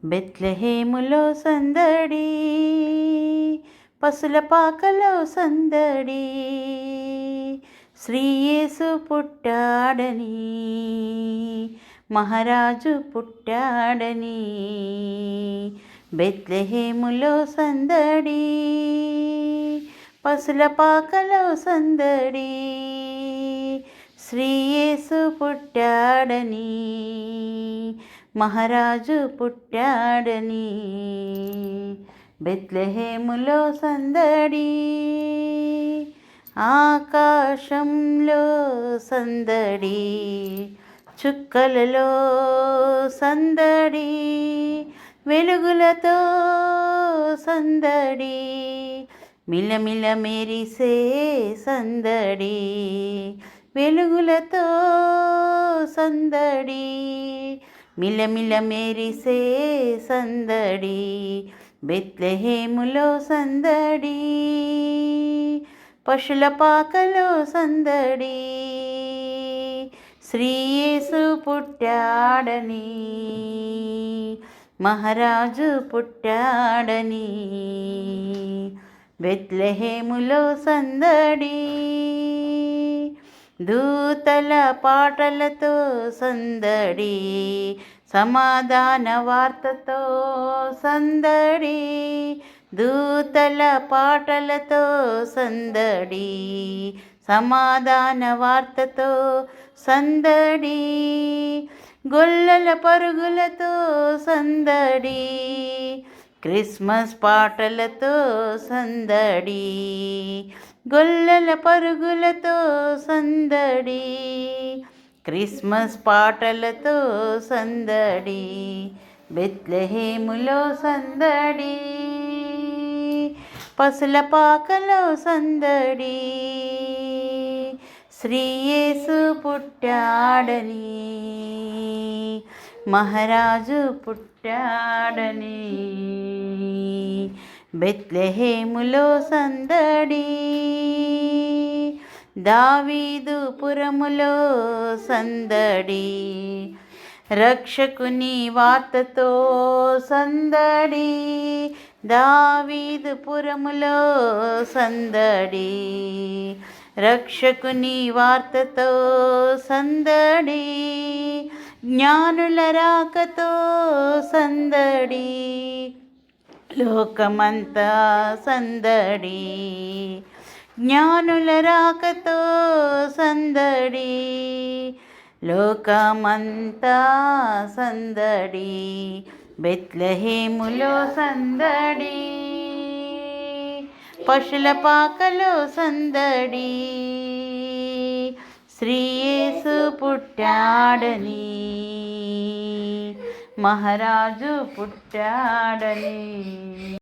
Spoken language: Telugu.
బెత్లెహేములో సందడి, పసుల పాకలో సందడి, శ్రీయేసు పుట్టాడని, మహారాజు పుట్టాడని. బెత్లెహేములో సందడి, పసుల పాకలో సందడి, శ్రీయేసు పుట్టాడని, మహారాజు పుట్టాడని. బెత్లెహేములో సందడి, ఆకాశంలో సందడి, చుక్కలలో సందడి, వెలుగులతో సందడి, మిలమిల మెరిసే సందడి, వెలుగులతో సందడి, మిలమిల మెరిసే సందడి. బెత్లెహేములో సందడి, పశుల పాకలో సందడి, శ్రీయేసు పుట్టాడని, మహారాజు పుట్టాడని. బెత్లెహేములో సందడి, దూతల పాటలతో సందడి, సమాధాన వార్తతో సందడి, దూతల పాటలతో సందడి, సమాధాన వార్తతో సందడి, గొల్లల పరుగులతో సందడి, క్రిస్మస్ పాటలతో సందడి, గొల్లల పరుగులతో సందడి, క్రిస్మస్ పాటలతో సందడి. బెత్లెహేములో సందడి, పసుల పాకలో సందడి, శ్రీయేసు పుట్టాడని, మహారాజు పుట్టాడని. బెత్లెహేములో సందడి, దావీదు పురములో సందడి, రక్షకుని వార్తతో సందడి, దావీదు పురములో సందడి, రక్షకుని వార్తతో సందడి, జ్ఞానుల రాకతో సందడి, లోకమంతా సందడి, జ్ఞానుల రాకతో సందడి, లోకమంతా సందడి. బెత్లెహేములో సందడి, పశుల పాకలో సందడి, శ్రీయేసు పుట్టాడని, మహారాజు పుట్టాడని.